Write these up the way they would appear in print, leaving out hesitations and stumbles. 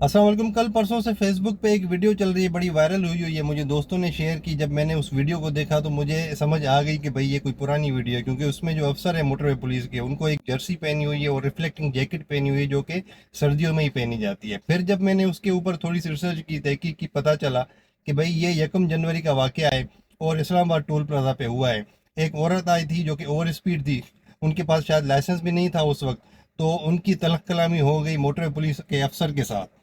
अस्सलाम वालेकुम। कल परसों से फेसबुक पे एक वीडियो चल रही है, बड़ी वायरल हुई है। मुझे दोस्तों ने शेयर की। जब मैंने उस वीडियो को देखा तो मुझे समझ आ गई कि भाई ये कोई पुरानी वीडियो है, क्योंकि उसमें जो अफसर है मोटरवे पुलिस के, उनको एक जर्सी पहनी हुई है और रिफ्लेक्टिंग जैकेट पहनी हुई है, जो कि सर्दियों में ही पहनी जाती है। फिर जब मैंने उसके ऊपर थोड़ी सी रिसर्च की, तहकीक की, पता चला कि भाई ये 1 जनवरी का वाक़या है और इस्लामाबाद टोल प्लाजा पे हुआ है। एक औरत आई थी जो कि ओवर स्पीड थी, उनके पास शायद लाइसेंस भी नहीं था उस वक्त, तो उनकी तलख कलामी हो गई मोटरवे पुलिस के अफसर के साथ।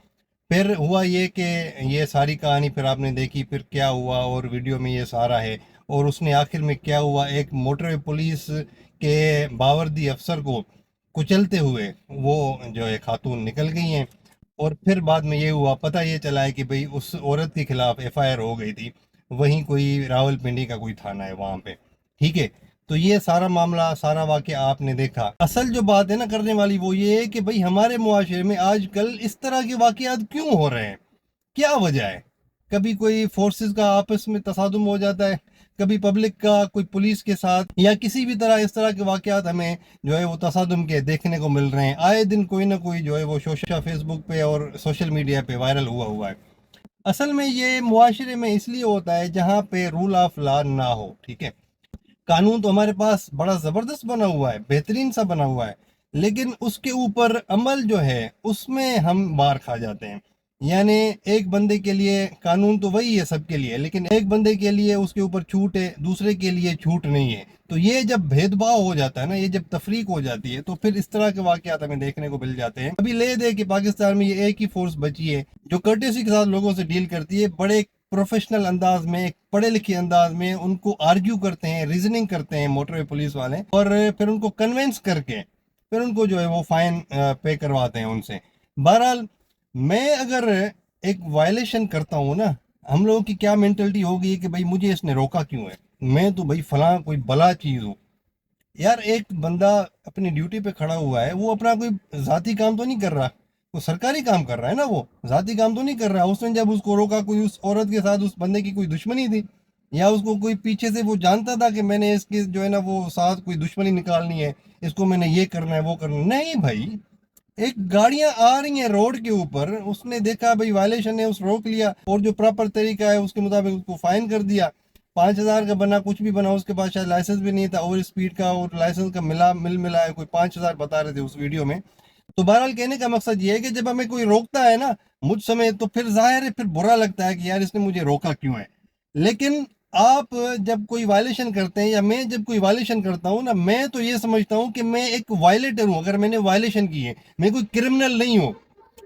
फिर हुआ ये कि ये सारी कहानी फिर आपने देखी, फिर क्या हुआ और वीडियो में ये सारा है। और उसने आखिर में क्या हुआ, एक मोटर पुलिस के बावर्दी अफसर को कुचलते हुए वो जो है खातून निकल गई हैं। और फिर बाद में ये हुआ, पता ये चला है कि भाई उस औरत के खिलाफ एफआईआर हो गई थी। वहीं कोई रावलपिंडी का कोई थाना है वहाँ पे। ठीक है। तो ये सारा मामला, सारा वाकया आपने देखा। असल जो बात है ना करने वाली, वो ये है कि भाई हमारे मुआशरे में आजकल इस तरह के वाकयात क्यों हो रहे हैं, क्या वजह है। कभी कोई फोर्सेस का आपस में तसादुम हो जाता है, कभी पब्लिक का कोई पुलिस के साथ, या किसी भी तरह इस तरह के वाकयात हमें जो है वो तसादुम के देखने को मिल रहे हैं। आए दिन कोई ना कोई जो है वो सोशल फेसबुक पे और सोशल मीडिया पे वायरल हुआ हुआ है। असल में ये मुआशरे में इसलिए होता है जहाँ पे रूल ऑफ लॉ ना हो। ठीक है। कानून तो हमारे पास बड़ा ज़बरदस्त बना हुआ है, बेहतरीन सा बना हुआ है, लेकिन उसके ऊपर अमल जो है उसमें हम मार खा जाते हैं। यानी एक बंदे के लिए कानून तो वही है सबके लिए, लेकिन एक बंदे के लिए उसके ऊपर छूट है, दूसरे के लिए छूट नहीं है। तो ये जब भेदभाव हो जाता है ना, ये जब तफरीक हो जाती है, तो फिर इस तरह के वाकयात हमें देखने को मिल जाते हैं। अभी ले दे कि पाकिस्तान में ये एक ही फोर्स बची है जो कर्टेसी के साथ लोगों से डील करती है, बड़े प्रोफेशनल अंदाज में, एक पढ़े लिखे अंदाज में उनको आर्ग्यू करते हैं, रीजनिंग करते हैं मोटरवे पुलिस वाले, और फिर उनको कन्विंस करके फिर उनको जो है वो फाइन पे करवाते हैं उनसे। बहरहाल, मैं अगर एक वायलेशन करता हूँ ना, हम लोगों की क्या मेंटलिटी होगी कि भाई मुझे इसने रोका क्यों है, मैं तो भाई फलां कोई बला चीज़ हूँ। यार, एक बंदा अपनी ड्यूटी पे खड़ा हुआ है, वो अपना कोई जाती काम तो नहीं कर रहा, वो सरकारी काम कर रहा है ना, वो जाती काम तो नहीं कर रहा। उसने जब उसको रोका, कोई उस औरत के साथ उस बंदे की कोई दुश्मनी थी, या उसको कोई पीछे से वो जानता था कि मैंने इसके जो है ना वो साथ कोई दुश्मनी निकालनी है, इसको मैंने ये करना है वो करना है। नहीं भाई, एक गाड़ियां आ रही हैं रोड के ऊपर, उसने देखा भाई वायलेशन है, उस रोक लिया और जो प्रॉपर तरीका है उसके मुताबिक उसको फाइन कर दिया। 5,000 का बना, कुछ भी बना, उसके पास शायद लाइसेंस भी नहीं था ओवर स्पीड का, और लाइसेंस का मिला है कोई 5,000 बता रहे थे उस वीडियो में। तो बहरहाल, कहने का मकसद ये है कि जब हमें कोई रोकता है ना मुझ समय, तो फिर जाहिर है फिर बुरा लगता है कि यार इसने मुझे रोका क्यों है। लेकिन आप जब कोई वायलेशन करते हैं, या मैं जब कोई वायलेशन करता हूँ ना, मैं तो ये समझता हूँ कि मैं एक वायलेटर हूँ। अगर मैंने वायलेशन की है, मैं कोई क्रिमिनल नहीं हूँ।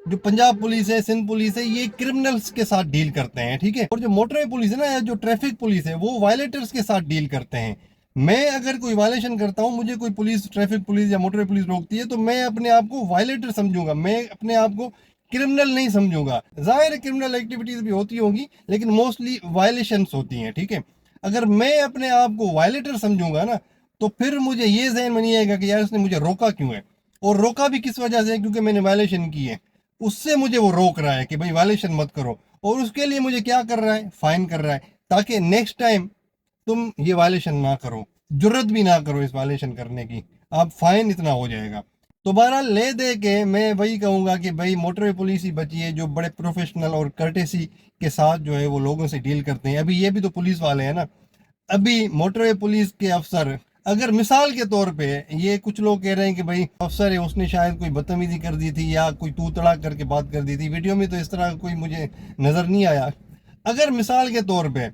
जो पंजाब पुलिस है, सिंध पुलिस है, ये क्रिमिनल्स के साथ डील करते हैं। ठीक है। और जो मोटर पुलिस है ना, या जो ट्रैफिक पुलिस है, वो वायलेटर्स के साथ डील करते हैं। मैं अगर कोई वायलेशन करता हूँ, मुझे कोई पुलिस, ट्रैफिक पुलिस या मोटर पुलिस रोकती है, तो मैं अपने आप को वायलेटर समझूंगा, मैं अपने आप को क्रिमिनल नहीं समझूंगा। जाहिर है क्रिमिनल एक्टिविटीज भी होती होंगी, लेकिन मोस्टली वायलेशंस होती हैं। ठीक है। अगर मैं अपने आप को वायलेटर समझूंगा ना, तो फिर मुझे ये जहन में नहीं आएगा कि यार इसने मुझे रोका क्यों है, और रोका भी किस वजह से, क्योंकि मैंने वायलेशन की है। उससे मुझे वो रोक रहा है कि भाई वायलेशन मत करो, और उसके लिए मुझे क्या कर रहा है, फाइन कर रहा है, ताकि नेक्स्ट टाइम तुम ये वायलेशन ना करो, जुर्रत भी ना करो इस वायलेशन करने की, आप फाइन इतना हो जाएगा। तो बहरहाल, ले दे के मैं वही कहूँगा कि भाई मोटर पुलिस ही बची है जो बड़े प्रोफेशनल और कर्टेसी के साथ जो है वो लोगों से डील करते हैं। अभी ये भी तो पुलिस वाले हैं ना। अभी मोटरवे पुलिस के अफसर, अगर मिसाल के तौर पे, ये कुछ लोग कह रहे हैं कि भाई अफसर है, उसने शायद कोई बदतमीजी कर दी थी या कोई तू तड़ाक करके बात कर दी थी, वीडियो में तो इस तरह कोई मुझे नज़र नहीं आया। अगर मिसाल के तौर पे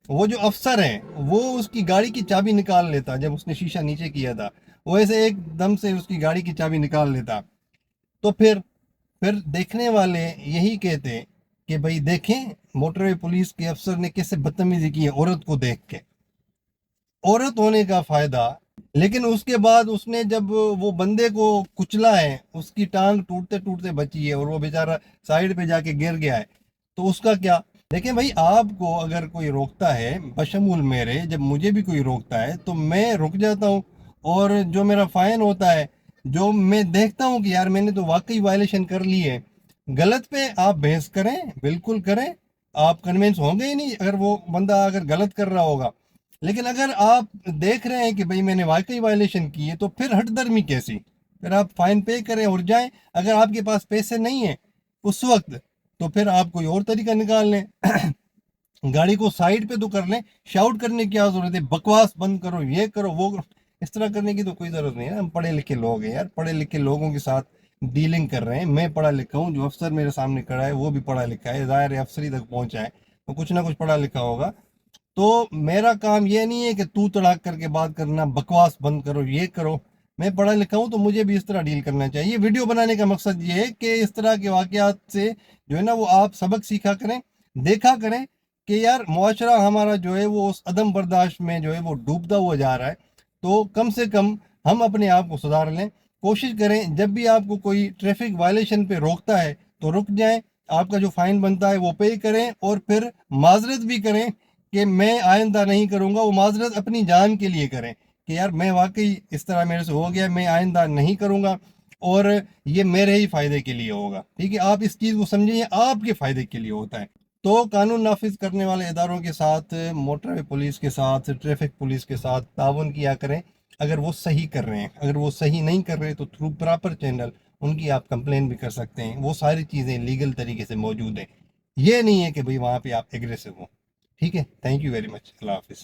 वो जो अफसर है वो उसकी गाड़ी की चाबी निकाल लेता, जब उसने शीशा नीचे किया था, वो ऐसे एकदम से उसकी गाड़ी की चाबी निकाल लेता, तो फिर देखने वाले यही कहते कि भाई देखें मोटरवे पुलिस के अफसर ने कैसे बदतमीजी की है औरत को देख के, औरत होने का फायदा। लेकिन उसके बाद उसने जब वो बंदे को कुचला है, उसकी टांग टूटते टूटते बची है और वो बेचारा साइड पे जाके गिर गया है, तो उसका क्या। देखें भाई, आपको अगर कोई रोकता है, बशमूल मेरे, जब मुझे भी कोई रोकता है तो मैं रुक जाता हूँ, और जो मेरा फाइन होता है, जो मैं देखता हूँ कि यार मैंने तो वाकई वायलेशन कर ली है। गलत पे आप बहस करें, बिल्कुल करें, आप कन्विंस होंगे ही नहीं अगर वो बंदा अगर गलत कर रहा होगा। लेकिन अगर आप देख रहे हैं कि भाई मैंने वाकई वायलेशन की है, तो फिर हटदर्मी कैसी, फिर आप फाइन पे करें और जाएं। अगर आपके पास पैसे नहीं है, उस वक्त तो फिर आप कोई और तरीका निकाल लें। गाड़ी को साइड पे तो कर लें, शाउट करने की क्या जरूरत है, बकवास बंद करो, ये करो, वो करो, इस तरह करने की तो कोई जरूरत नहीं है। हम पढ़े लिखे लोग हैं यार, पढ़े लिखे लोगों के साथ डीलिंग कर रहे हैं। मैं पढ़ा लिखा हूँ, जो अफसर मेरे सामने खड़ा है वो भी पढ़ा लिखा है, ज़ाहिर है अफसरी तक पहुंचा है तो कुछ ना कुछ पढ़ा लिखा होगा। तो मेरा काम ये नहीं है कि तू तड़ाक करके बात करना, बकवास बंद करो, ये करो। मैं पढ़ा लिखा हूँ तो मुझे भी इस तरह डील करना चाहिए। वीडियो बनाने का मकसद ये है कि इस तरह के वाकयात से जो है ना वो आप सबक सीखा करें, देखा करें कि यार मुआशरा हमारा जो है वो उस अदम बर्दाश्त में जो है वो डूबता हुआ जा रहा है। तो कम से कम हम अपने आप को सुधार लें। कोशिश करें जब भी आपको कोई ट्रैफिक वायलेशन पे रोकता है तो रुक जाएं, आपका जो फाइन बनता है वो पे करें और फिर माजरत भी करें कि मैं आइंदा नहीं करूंगा। वो माजरत अपनी जान के लिए करें कि यार मैं वाकई इस तरह मेरे से हो गया, मैं आइंदा नहीं करूंगा और ये मेरे ही फायदे के लिए होगा। ठीक है, आप इस चीज़ को समझें, ये आपके फायदे के लिए होता है। तो कानून नाफिज करने वाले इदारों के साथ, मोटर पुलिस के साथ, ट्रैफिक पुलिस के साथ ताउन किया करें अगर वो सही कर रहे हैं। अगर वो सही नहीं कर रहे तो थ्रू प्रॉपर चैनल उनकी आप कंप्लेन भी कर सकते हैं। वो सारी चीज़ें लीगल तरीके से मौजूद हैं। ये नहीं है कि भाई वहाँ पे आप एग्रेसिव हो। ठीक है, थैंक यू वेरी मच, अल्लाह हाफिज़।